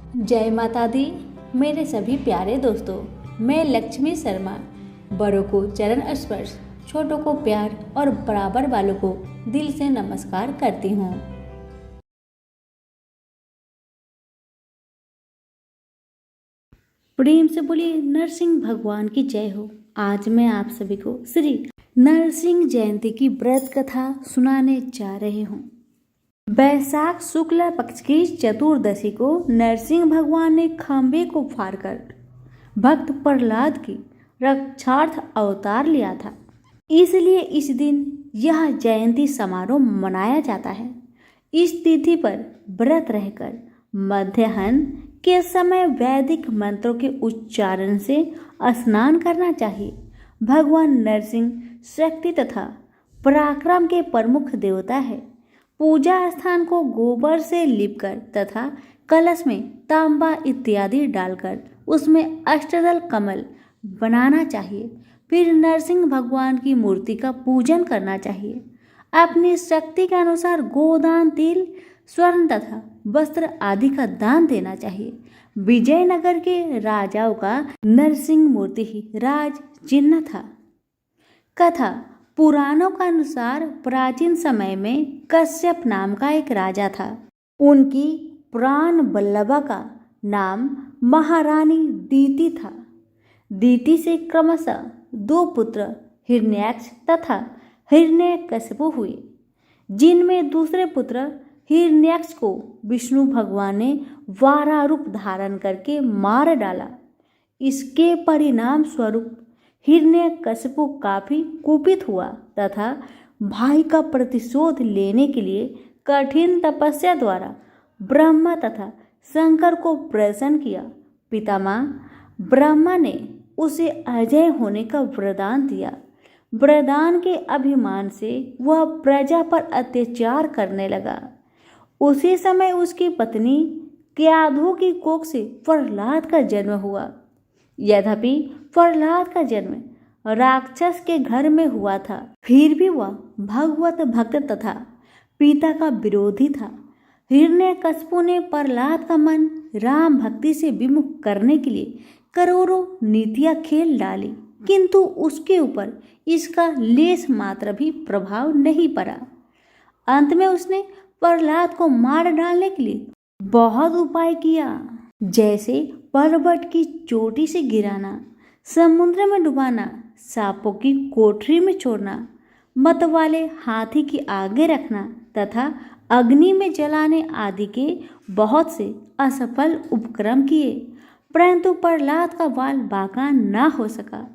जय माता दी। मेरे सभी प्यारे दोस्तों, मैं लक्ष्मी शर्मा बड़ों को चरण स्पर्श, छोटों को प्यार और बराबर वालों को दिल से नमस्कार करती हूँ। प्रेम से बोलिए नरसिंह भगवान की जय हो। आज मैं आप सभी को श्री नरसिंह जयंती की व्रत कथा सुनाने जा रही हूँ। बैसाख शुक्ल पक्ष की चतुर्दशी को नरसिंह भगवान ने खंबे को फाड़कर भक्त प्रहलाद की रक्षार्थ अवतार लिया था। इसलिए इस दिन यह जयंती समारोह मनाया जाता है। इस तिथि पर व्रत रहकर मध्याह्न के समय वैदिक मंत्रों के उच्चारण से स्नान करना चाहिए। भगवान नरसिंह शक्ति तथा पराक्रम के प्रमुख देवता है। पूजा स्थान को गोबर से लीपकर तथा कलश में तांबा इत्यादि डालकर उसमें अष्टदल कमल बनाना चाहिए। फिर नरसिंह भगवान की मूर्ति का पूजन करना चाहिए। अपनी शक्ति के अनुसार गोदान, तिल, स्वर्ण तथा वस्त्र आदि का दान देना चाहिए। विजयनगर के राजाओं का नरसिंह मूर्ति ही राज चिन्ह था। कथा पुराणों का अनुसार प्राचीन समय में कश्यप नाम का एक राजा था। उनकी प्राण वल्लभा का नाम महारानी दीति था। दीति से क्रमशः 2 पुत्र हिरण्याक्ष तथा हिरण्यकशिपु हुए, जिनमें दूसरे पुत्र हिरण्याक्ष को विष्णु भगवान ने वारा रूप धारण करके मार डाला। इसके परिणाम स्वरूप हिरण्यकशिपु काफी कुपित हुआ तथा भाई का प्रतिशोध लेने के लिए कठिन तपस्या द्वारा ब्रह्मा तथा शंकर को प्रसन्न किया। पितामह ब्रह्मा ने उसे अजय होने का वरदान दिया। वरदान के अभिमान से वह प्रजा पर अत्याचार करने लगा। उसी समय उसकी पत्नी क्याधु की कोख से प्रहलाद का जन्म हुआ। यद्यपि प्रहलाद का जन्म राक्षस के घर में हुआ था, फिर भी वह भगवत भक्त तथा पिता का विरोधी था। हिरण्यकशिपु ने प्रहलाद का मन राम भक्ति से विमुख करने के लिए करोड़ों नीतियां खेल डाली, किंतु उसके ऊपर इसका लेश मात्र भी प्रभाव नहीं पड़ा। अंत में उसने प्रहलाद को मार डालने के लिए बहुत उपाय किया, जैसे पर्वत की चोटी से गिराना, समुद्र में डुबाना, सांपों की कोठरी में छोड़ना, मत वाले हाथी की आगे रखना तथा अग्नि में जलाने आदि के बहुत से असफल उपक्रम किए, परंतु प्रहलाद का बाल बांका न हो सका।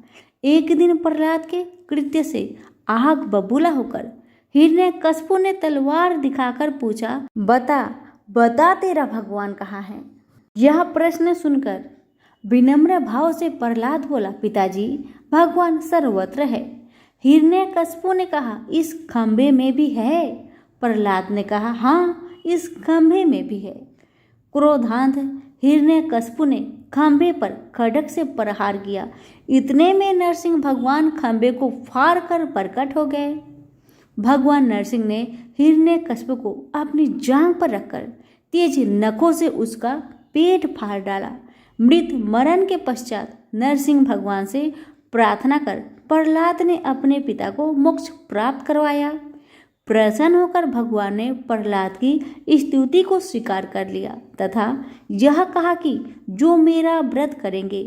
एक दिन प्रहलाद के कृत्य से आग बबूला होकर हिरण्यकशिपु ने तलवार दिखाकर पूछा, बता तेरा भगवान कहाँ है। यह प्रश्न सुनकर विनम्र भाव से प्रहलाद बोला, पिताजी, भगवान सर्वत्र है। हिरण्यकशिपु ने कहा, इस खंभे में भी है। प्रहलाद ने कहा, हाँ, इस खंभे में भी है। क्रोधांत हिरण्यकशिपु ने खंभे पर खड्ग से प्रहार किया। इतने में नरसिंह भगवान खंभे को फाड़ कर प्रकट हो गए। भगवान नरसिंह ने हिरण्यकशिपु को अपनी जांघ पर रखकर तेज नखों से उसका पेट फाड़ डाला। मृत मरण के पश्चात नरसिंह भगवान से प्रार्थना कर प्रहलाद ने अपने पिता को मोक्ष प्राप्त करवाया। प्रसन्न होकर भगवान ने प्रहलाद की स्तुति को स्वीकार कर लिया तथा यह कहा कि जो मेरा व्रत करेंगे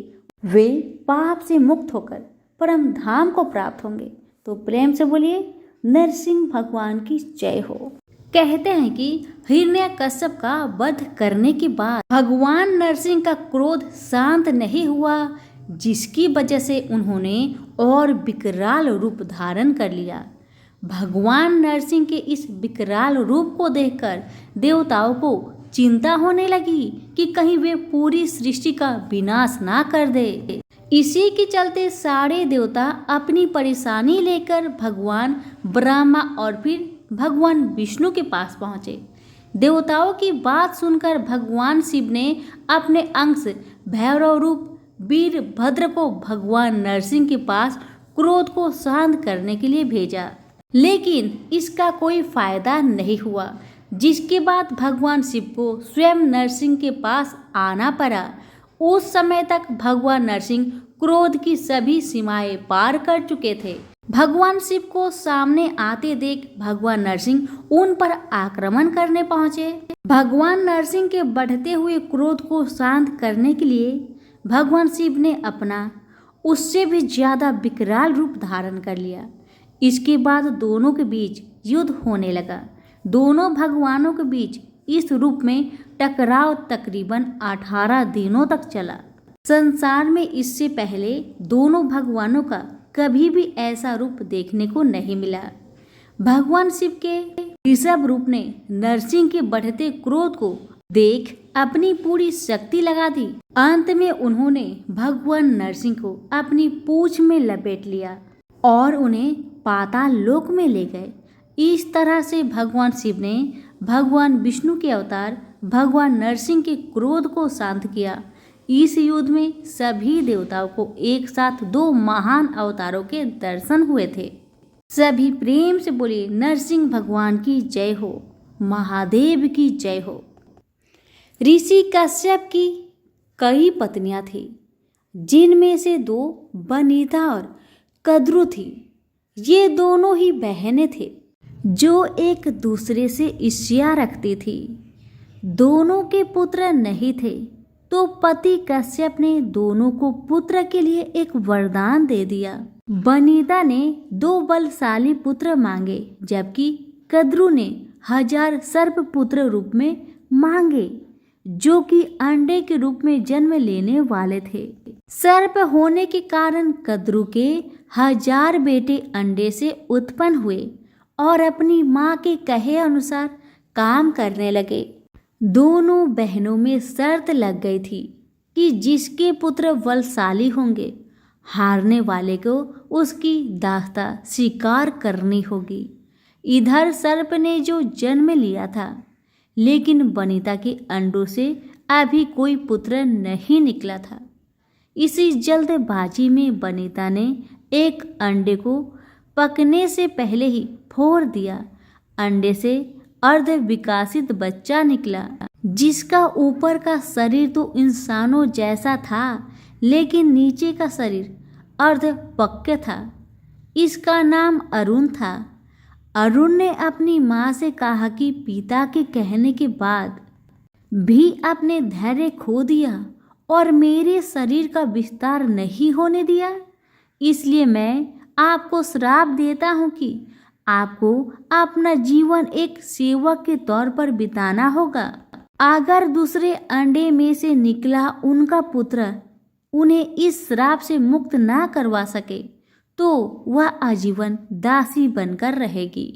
वे पाप से मुक्त होकर परम धाम को प्राप्त होंगे। तो प्रेम से बोलिए नरसिंह भगवान की जय हो। कहते हैं कि हिरण्यकश्यप का वध करने के बाद भगवान नरसिंह का क्रोध शांत नहीं हुआ, जिसकी वजह से उन्होंने और विकराल रूप धारण कर लिया। भगवान नरसिंह के इस विकराल रूप को देखकर देवताओं को चिंता होने लगी कि कहीं वे पूरी सृष्टि का विनाश ना कर दे। इसी के चलते सारे देवता अपनी परेशानी लेकर भगवान ब्रह्मा और फिर भगवान विष्णु के पास पहुँचे। देवताओं की बात सुनकर भगवान शिव ने अपने अंश भैरव रूप वीरभद्र को भगवान नरसिंह के पास क्रोध को शांत करने के लिए भेजा, लेकिन इसका कोई फायदा नहीं हुआ। जिसके बाद भगवान शिव को स्वयं नरसिंह के पास आना पड़ा। उस समय तक भगवान नरसिंह क्रोध की सभी सीमाएं पार कर चुके थे। भगवान शिव को सामने आते देख भगवान नरसिंह उन पर आक्रमण करने पहुंचे। भगवान नरसिंह के बढ़ते हुए क्रोध को शांत करने के लिए भगवान शिव ने अपना उससे भी ज्यादा विकराल रूप धारण कर लिया। इसके बाद दोनों के बीच युद्ध होने लगा। दोनों भगवानों के बीच इस रूप में टकराव तकरीबन 18 दिनों तक चला। संसार में इससे पहले दोनों भगवानों का कभी भी ऐसा रूप देखने को नहीं मिला। भगवान शिव के ऋषभ रूप ने नरसिंह के बढ़ते क्रोध को देख अपनी पूरी शक्ति लगा दी। अंत में उन्होंने भगवान नरसिंह को अपनी पूंछ में लपेट लिया और उन्हें पाताल लोक में ले गए। इस तरह से भगवान शिव ने भगवान विष्णु के अवतार भगवान नरसिंह के क्रोध को शांत किया। इस युद्ध में सभी देवताओं को एक साथ 2 महान अवतारों के दर्शन हुए थे। सभी प्रेम से बोले नरसिंह भगवान की जय हो, महादेव की जय हो। ऋषि कश्यप की कई पत्नियां थी, जिनमें से 2 वनिता और कद्रु थी। ये दोनों ही बहनें थे जो एक दूसरे से ईर्ष्या रखती थी। दोनों के पुत्र नहीं थे, तो पति कश्यप ने दोनों को पुत्र के लिए एक वरदान दे दिया। वनिता ने 2 बलशाली पुत्र मांगे, जबकि कद्रु ने 1000 सर्प पुत्र रूप में मांगे, जो कि अंडे के रूप में जन्म लेने वाले थे। सर्प होने के कारण कद्रु के 1000 बेटे अंडे से उत्पन्न हुए और अपनी माँ के कहे अनुसार काम करने लगे। दोनों बहनों में शर्त लग गई थी कि जिसके पुत्र बलशाली होंगे, हारने वाले को उसकी दास्ता स्वीकार करनी होगी। इधर सर्प ने जो जन्म लिया था, लेकिन वनिता के अंडों से अभी कोई पुत्र नहीं निकला था। इसी जल्दबाजी में वनिता ने एक अंडे को पकने से पहले ही फोड़ दिया। अंडे से अर्ध विकसित बच्चा निकला, जिसका ऊपर का शरीर तो इंसानों जैसा था, लेकिन नीचे का शरीर अर्ध पक्के था। इसका नाम अरुण था। अरुण ने अपनी माँ से कहा कि पिता के कहने के बाद भी अपने धैर्य खो दिया और मेरे शरीर का विस्तार नहीं होने दिया, इसलिए मैं आपको श्राप देता हूँ कि आपको अपना जीवन एक सेवक के तौर पर बिताना होगा। अगर दूसरे अंडे में से निकला उनका पुत्र उन्हें इस श्राप से मुक्त ना करवा सके, तो वह आजीवन दासी बनकर रहेगी।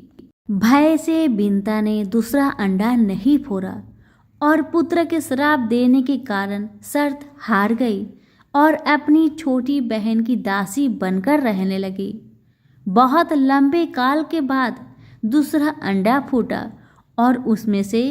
भय से बिंता ने दूसरा अंडा नहीं फोड़ा और पुत्र के श्राप देने के कारण शर्त हार गई और अपनी छोटी बहन की दासी बनकर रहने लगी। बहुत लंबे काल के बाद दूसरा अंडा फूटा और उसमें से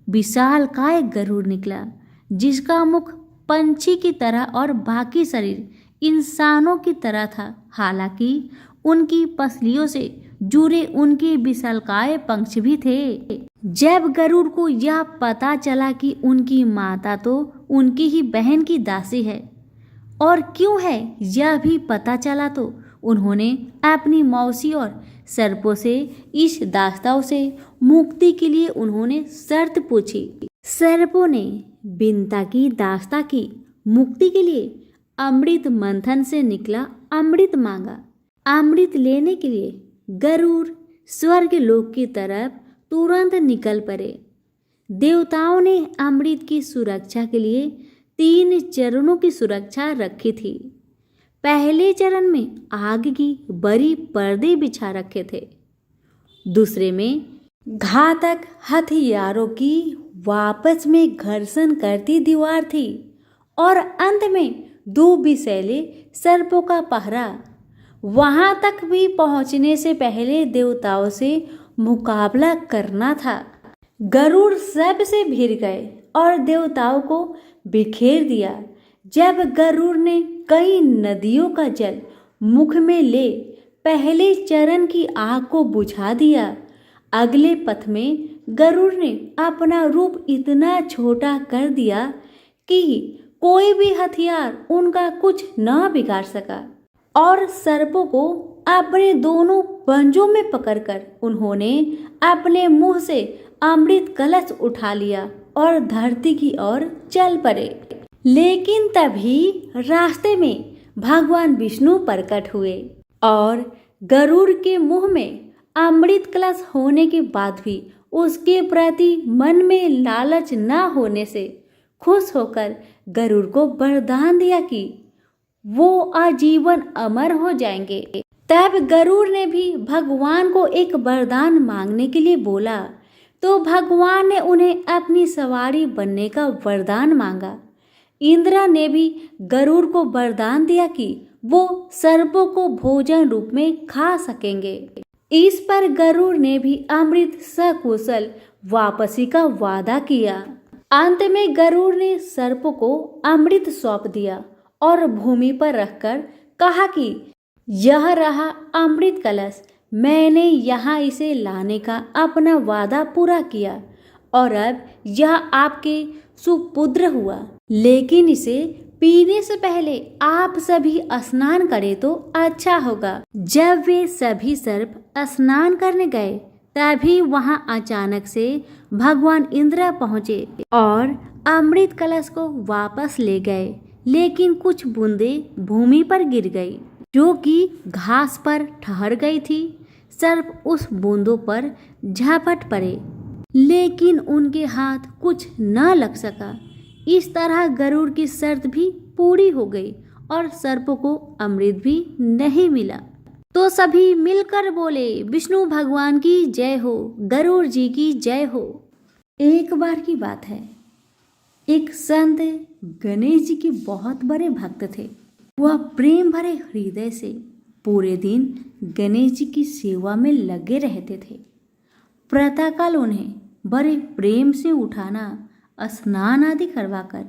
विशालकाय गरुड़ निकला, जिसका मुख पंछी की तरह और बाकी शरीर इंसानों की तरह था। हालांकि उनकी पसलियों से जुड़े उनके विशालकाय पंख भी थे। जब गरुड़ को यह पता चला कि उनकी माता तो उनकी ही बहन की दासी है और क्यों है यह भी पता चला, तो उन्होंने अपनी मौसी और सर्पों से इस दास्ताओं से मुक्ति के लिए उन्होंने शर्त पूछी। सर्पों ने बिंता की दास्ता की मुक्ति के लिए अमृत मंथन से निकला अमृत मांगा। अमृत लेने के लिए गरुड़ स्वर्ग लोक की तरफ तुरंत निकल पड़े। देवताओं ने अमृत की सुरक्षा के लिए 3 चरणों की सुरक्षा रखी थी। पहले चरण में आग की बड़ी पर्दे बिछा रखे थे, दूसरे में घातक हथियारों की वापस में घर्षण करती दीवार थी और अंत में 2 विषैले सर्पों का पहरा। वहां तक भी पहुंचने से पहले देवताओं से मुकाबला करना था। गरुड़ सबसे भिड़ गए और देवताओं को बिखेर दिया। जब गरुड़ ने कई नदियों का जल मुख में ले पहले चरण की आग को बुझा दिया, अगले पथ में गरुड़ ने अपना रूप इतना छोटा कर दिया कि कोई भी हथियार उनका कुछ न बिगाड़ सका, और सर्पों को अपने दोनों पंजों में पकड़कर उन्होंने अपने मुंह से अमृत कलश उठा लिया और धरती की ओर चल पड़े। लेकिन तभी रास्ते में भगवान विष्णु प्रकट हुए और गरुड़ के मुंह में अमृत कलश होने के बाद भी उसके प्रति मन में लालच न होने से खुश होकर गरुड़ को वरदान दिया कि वो आजीवन अमर हो जाएंगे। तब गरुड़ ने भी भगवान को एक वरदान मांगने के लिए बोला, तो भगवान ने उन्हें अपनी सवारी बनने का वरदान मांगा। इंद्र ने भी गरुड़ को वरदान दिया कि वो सर्पों को भोजन रूप में खा सकेंगे। इस पर गरुड़ ने भी अमृत सकुशल वापसी का वादा किया। अंत में गरुड़ ने सर्पों को अमृत सौंप दिया और भूमि पर रखकर कहा कि यह रहा अमृत कलश, मैंने यहाँ इसे लाने का अपना वादा पूरा किया और अब यह आपके सुपुत्र हुआ। लेकिन इसे पीने से पहले आप सभी स्नान करें तो अच्छा होगा। जब वे सभी सर्प स्नान करने गए तभी वहां अचानक से भगवान इंद्र पहुंचे और अमृत कलश को वापस ले गए। लेकिन कुछ बूंदें भूमि पर गिर गई जो कि घास पर ठहर गई थी। सर्प उस बूंदों पर झपट पड़े लेकिन उनके हाथ कुछ न लग सका। इस तरह गरुड़ की शर्त भी पूरी हो गई और सर्पों को अमृत भी नहीं मिला। तो सभी मिलकर बोले, विष्णु भगवान की जय हो, गरुड़ जी की जय हो। एक बार की बात है, एक संत गणेश जी के बहुत बड़े भक्त थे। वह प्रेम भरे हृदय से पूरे दिन गणेश जी की सेवा में लगे रहते थे। प्रातःकाल उन्हें बड़े प्रेम से उठाना, स्नान आदि करवाकर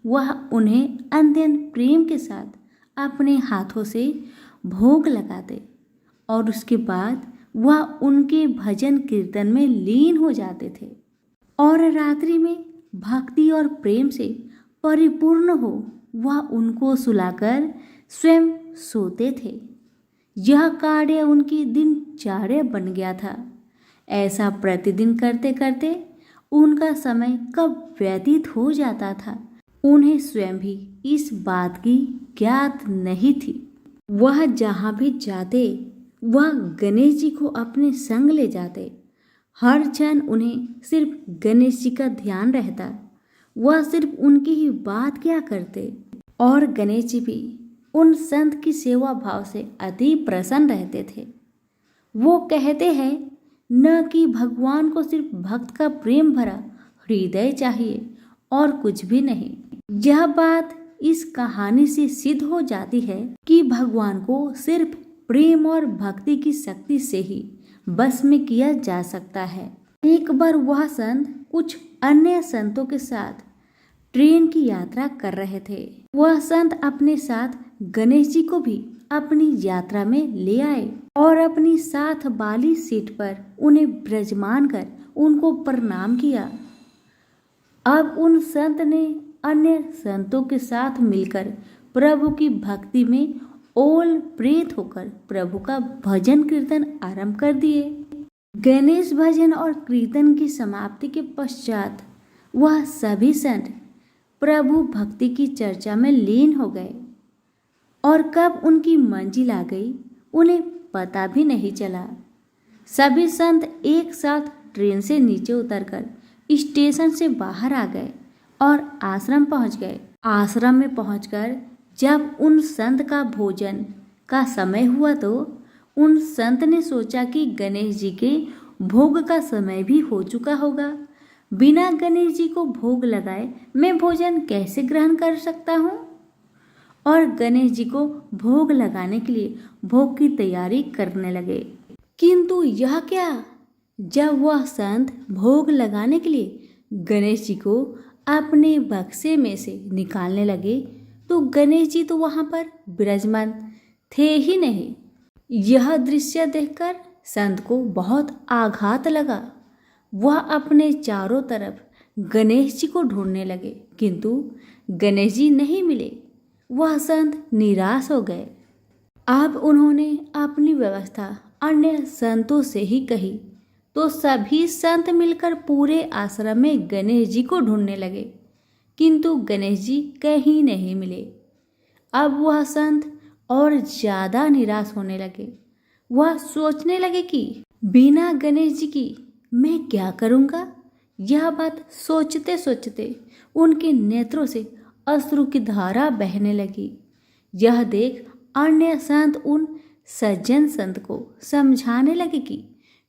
वह उन्हें अत्यंत प्रेम के साथ अपने हाथों से भोग लगाते और उसके बाद वह उनके भजन कीर्तन में लीन हो जाते थे और रात्रि में भक्ति और प्रेम से परिपूर्ण हो वह उनको सुलाकर स्वयं सोते थे। यह कार्य उनकी दिनचर्या बन गया था। ऐसा प्रतिदिन करते करते उनका समय कब व्यतीत हो जाता था उन्हें स्वयं भी इस बात की ज्ञात नहीं थी। वह जहाँ भी जाते वह गणेश जी को अपने संग ले जाते। हर क्षण उन्हें सिर्फ गणेश जी का ध्यान रहता। वह सिर्फ उनकी ही बात किया करते और गणेश जी भी उन संत की सेवा भाव से अति प्रसन्न रहते थे। वो कहते हैं न कि भगवान को सिर्फ भक्त का प्रेम भरा हृदय चाहिए और कुछ भी नहीं। यह बात इस कहानी से सिद्ध हो जाती है कि भगवान को सिर्फ प्रेम और भक्ति की शक्ति से ही बस में किया जा सकता है। एक बार वह संत कुछ अन्य संतों के साथ ट्रेन की यात्रा कर रहे थे। वह संत अपने साथ गणेश जी को भी अपनी यात्रा में ले आए और अपनी साथ वाली सीट पर उन्हें विराजमान कर उनको प्रणाम किया। अब उन संत ने अन्य संतों के साथ मिलकर प्रभु की भक्ति में ओल प्रेत होकर प्रभु का भजन कीर्तन आरंभ कर दिए। गणेश भजन और कीर्तन की समाप्ति के पश्चात वह सभी संत प्रभु भक्ति की चर्चा में लीन हो गए और कब उनकी मंजिल आ गई उन्हें पता भी नहीं चला। सभी संत एक साथ ट्रेन से नीचे उतरकर स्टेशन से बाहर आ गए और आश्रम पहुंच गए। आश्रम में पहुंचकर जब उन संत का भोजन का समय हुआ तो उन संत ने सोचा कि गणेश जी के भोग का समय भी हो चुका होगा। बिना गणेश जी को भोग लगाए मैं भोजन कैसे ग्रहण कर सकता हूँ? और गणेश जी को भोग लगाने के लिए भोग की तैयारी करने लगे। किंतु यह क्या, जब वह संत भोग लगाने के लिए गणेश जी को अपने बक्से में से निकालने लगे तो गणेश जी तो वहां पर विराजमान थे ही नहीं। यह दृश्य देखकर संत को बहुत आघात लगा। वह अपने चारों तरफ गणेश जी को ढूंढने लगे, किंतु गणेश जी नहीं मिले। वह संत निराश हो गए। अब उन्होंने अपनी व्यवस्था अन्य संतों से ही कही, तो सभी संत मिलकर पूरे आश्रम में गणेश जी को ढूंढने लगे, किंतु गणेश जी कहीं नहीं मिले। अब वह संत और ज़्यादा निराश होने लगे। वह सोचने लगे कि बिना गणेश जी की मैं क्या करूँगा। यह बात सोचते सोचते उनके नेत्रों से अश्रु की धारा बहने लगी। यह देख अन्य संत उन सज्जन संत को समझाने लगे कि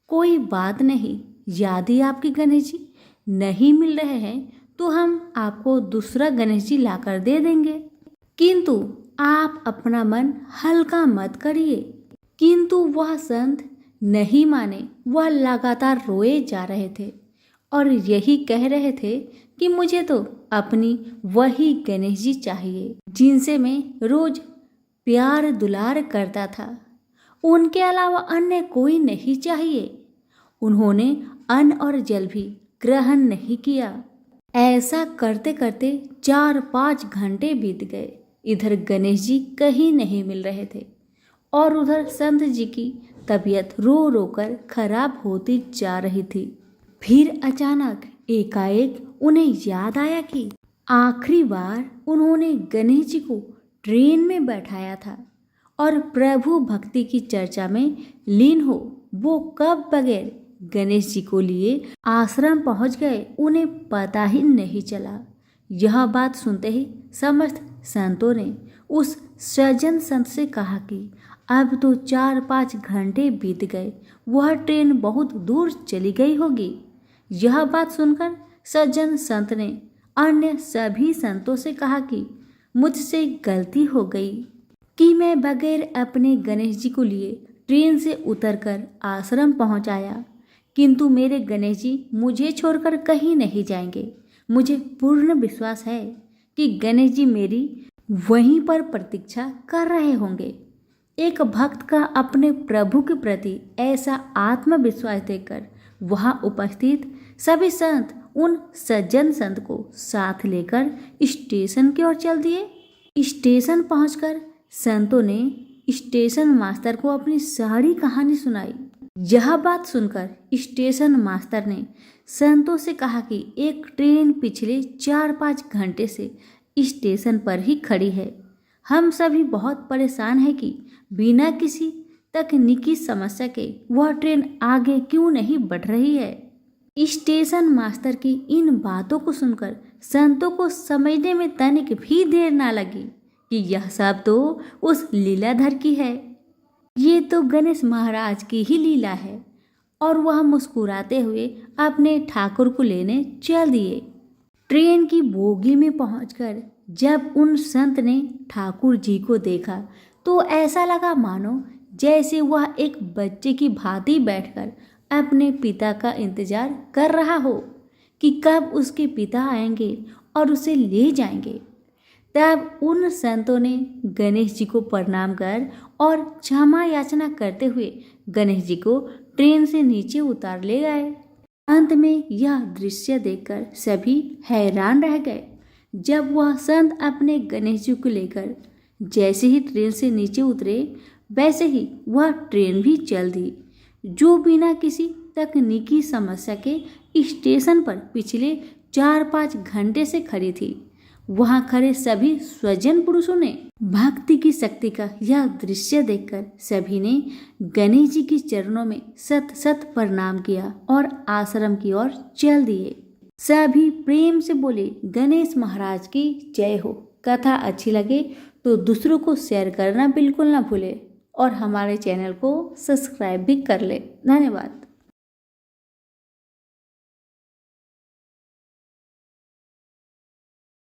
कोई बात नहीं, यदि आपके गणेश जी नहीं मिल रहे हैं तो हम आपको दूसरा गणेश जी लाकर दे देंगे, किंतु आप अपना मन हल्का मत करिए। किंतु वह संत नहीं माने। वह लगातार रोए जा रहे थे और यही कह रहे थे कि मुझे तो अपनी वही गणेश जी चाहिए जिनसे मैं रोज प्यार दुलार करता था। उनके अलावा अन्य कोई नहीं चाहिए। उन्होंने अन्न और जल भी ग्रहण नहीं किया। ऐसा करते करते 4-5 घंटे बीत गए। इधर गणेश जी कहीं नहीं मिल रहे थे और उधर संत जी की तबीयत रो रो कर खराब होती जा रही थी। फिर अचानक एकाएक उन्हें याद आया कि आखिरी बार उन्होंने गणेश जी को ट्रेन में बैठाया था और प्रभु भक्ति की चर्चा में लीन हो वो कब बगैर गणेश जी को लिए आश्रम पहुंच गए, उन्हें पता ही नहीं चला। यह बात सुनते ही समस्त संतों ने उस सज्जन संत से कहा कि अब तो 4-5 घंटे बीत गए, वह ट्रेन बहुत दूर चली गई होगी। यह बात सुनकर सज्जन संत ने अन्य सभी संतों से कहा कि मुझसे गलती हो गई कि मैं बगैर अपने गणेश जी को लिए ट्रेन से उतरकर आश्रम पहुंच आया, किंतु मेरे गणेश जी मुझे छोड़कर कहीं नहीं जाएंगे। मुझे पूर्ण विश्वास है कि गणेश जी मेरी वहीं पर प्रतीक्षा कर रहे होंगे। एक भक्त का अपने प्रभु के प्रति ऐसा आत्मविश्वास देखकर वहां उपस्थित सभी संत उन सज्जन संत को साथ लेकर स्टेशन की ओर चल दिए। स्टेशन पहुंचकर संतों ने स्टेशन मास्टर को अपनी सारी कहानी सुनाई। यह बात सुनकर स्टेशन मास्टर ने संतों से कहा कि एक ट्रेन पिछले 4-5 घंटे से स्टेशन पर ही खड़ी है। हम सभी बहुत परेशान हैं कि बिना किसी तकनीकी समस्या के वह ट्रेन आगे क्यों नहीं बढ़ रही है। स्टेशन मास्टर की इन बातों को सुनकर संतों को समझने में तनिक भी देर ना लगी कि यह सब तो उस लीलाधर की है। ये तो गणेश महाराज की ही लीला है। और वह मुस्कुराते हुए अपने ठाकुर को लेने चल दिए। ट्रेन की बोगी में पहुंचकर जब उन संत ने ठाकुर जी को देखा तो ऐसा लगा मानो जैसे वह एक बच्चे की भांति बैठकर अपने पिता का इंतजार कर रहा हो कि कब उसके पिता आएंगे और उसे ले जाएंगे। तब उन संतों ने गणेश जी को प्रणाम कर और क्षमा याचना करते हुए गणेश जी को ट्रेन से नीचे उतार ले गए। अंत में यह दृश्य देखकर सभी हैरान रह गए। जब वह संत अपने गणेश जी को लेकर जैसे ही ट्रेन से नीचे उतरे, वैसे ही वह ट्रेन भी चल दी, जो बिना किसी तकनीकी समस्या के स्टेशन पर पिछले 4-5 घंटे से खड़ी थी। वहां खड़े सभी स्वजन पुरुषों ने भक्ति की शक्ति का यह दृश्य देखकर सभी ने गणेश जी के चरणों में सत सत प्रणाम किया और आश्रम की ओर चल दिए। सभी प्रेम से बोले, गणेश महाराज की जय हो। कथा अच्छी लगे तो दूसरों को शेयर करना बिल्कुल ना भूले और हमारे चैनल को सब्सक्राइब भी कर ले। धन्यवाद।